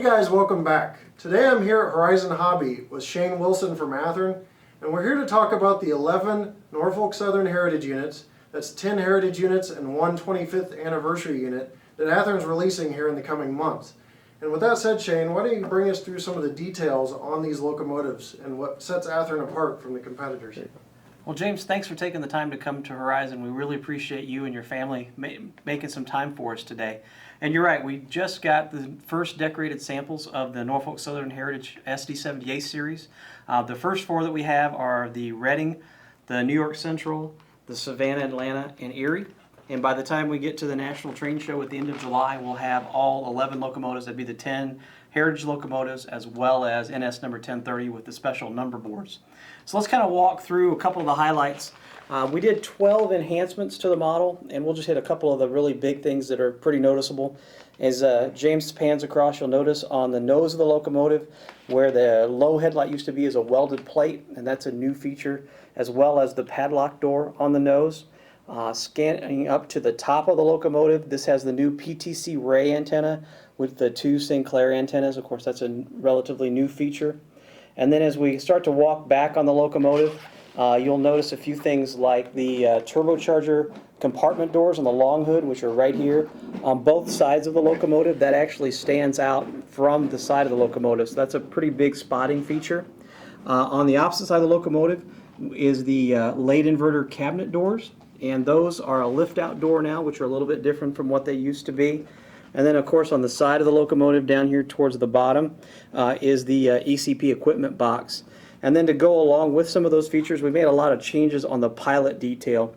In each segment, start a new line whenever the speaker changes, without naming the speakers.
guys, welcome back. Today I'm here at Horizon Hobby with Shane Wilson from Athearn, and we're here to talk about the 11 Norfolk Southern Heritage units. That's 10 Heritage units and one 25th anniversary unit that Athearn's releasing here in the coming months. And with that said, Shane, why don't you bring us through some of the details on these locomotives and what sets Athearn apart from the competitors?
Well, James, thanks for taking the time to come to Horizon. We really appreciate you and your family making some time for us today. And you're right, we just got the first decorated samples of the Norfolk Southern Heritage SD70ACes series. The first four that we have are the Reading, the New York Central, the Savannah, Atlanta, and Erie. And by the time we get to the National Train Show at the end of July, we'll have all 11 locomotives. That'd be the 10 Heritage locomotives as well as NS number 1030 with the special number boards. So let's kind of walk through a couple of the highlights. We did 12 enhancements to the model, and we'll just hit a couple of the really big things that are pretty noticeable. As James pans across, you'll notice on the nose of the locomotive where the low headlight used to be is a welded plate, and that's a new feature, as well as the padlock door on the nose. Scanning up to the top of the locomotive, this has the new PTC Ray antenna with the two Sinclair antennas. Of course, that's a relatively new feature. And then as we start to walk back on the locomotive, you'll notice a few things like the turbocharger compartment doors on the long hood, which are right here on both sides of the locomotive. That actually stands out from the side of the locomotive, so that's a pretty big spotting feature. On the opposite side of the locomotive is the late inverter cabinet doors, and those are a lift-out door now, which are a little bit different from what they used to be. And then, of course, on the side of the locomotive down here towards the bottom is the ECP equipment box. And then to go along with some of those features, we made a lot of changes on the pilot detail.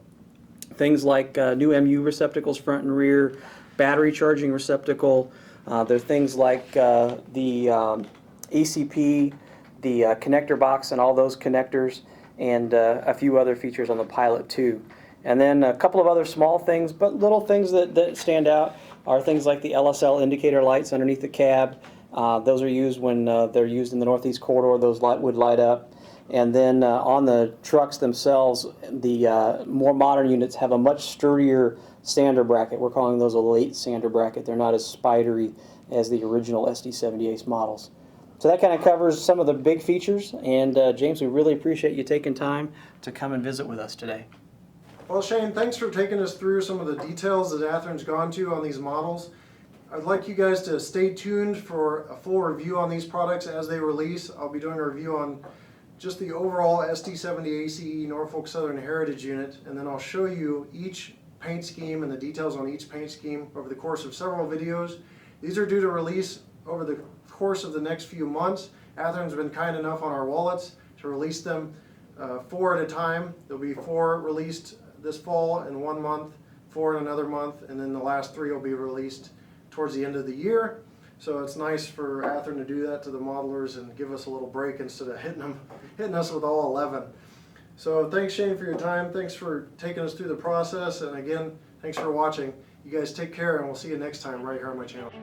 Things like new MU receptacles front and rear, battery charging receptacle. There are things like the ECP, the connector box and all those connectors, and a few other features on the pilot too. And then a couple of other small things, but little things that stand out are things like the LSL indicator lights underneath the cab. Those are used when they're used in the Northeast Corridor. Those would light up. And then on the trucks themselves, the more modern units have a much sturdier sander bracket. We're calling those a late sander bracket. They're not as spidery as the original SD70ACE models. So that kind of covers some of the big features. And James, we really appreciate you taking time to come and visit with us today.
Well, Shane, thanks for taking us through some of the details that Athearn's gone to on these models. I'd like you guys to stay tuned for a full review on these products as they release. I'll be doing a review on just the overall SD70ACE Norfolk Southern Heritage unit, and then I'll show you each paint scheme and the details on each paint scheme over the course of several videos. These are due to release over the course of the next few months. Athearn's been kind enough on our wallets to release them 4 at a time. There'll be 4 released this fall in 1 month, 4 in another month, and then the last 3 will be released towards the end of the year. So it's nice for Athearn to do that to the modelers and give us a little break instead of hitting us with all 11. So thanks, Shane, for your time. Thanks for taking us through the process, and again, thanks for watching. You guys take care, and we'll see you next time right here on my channel.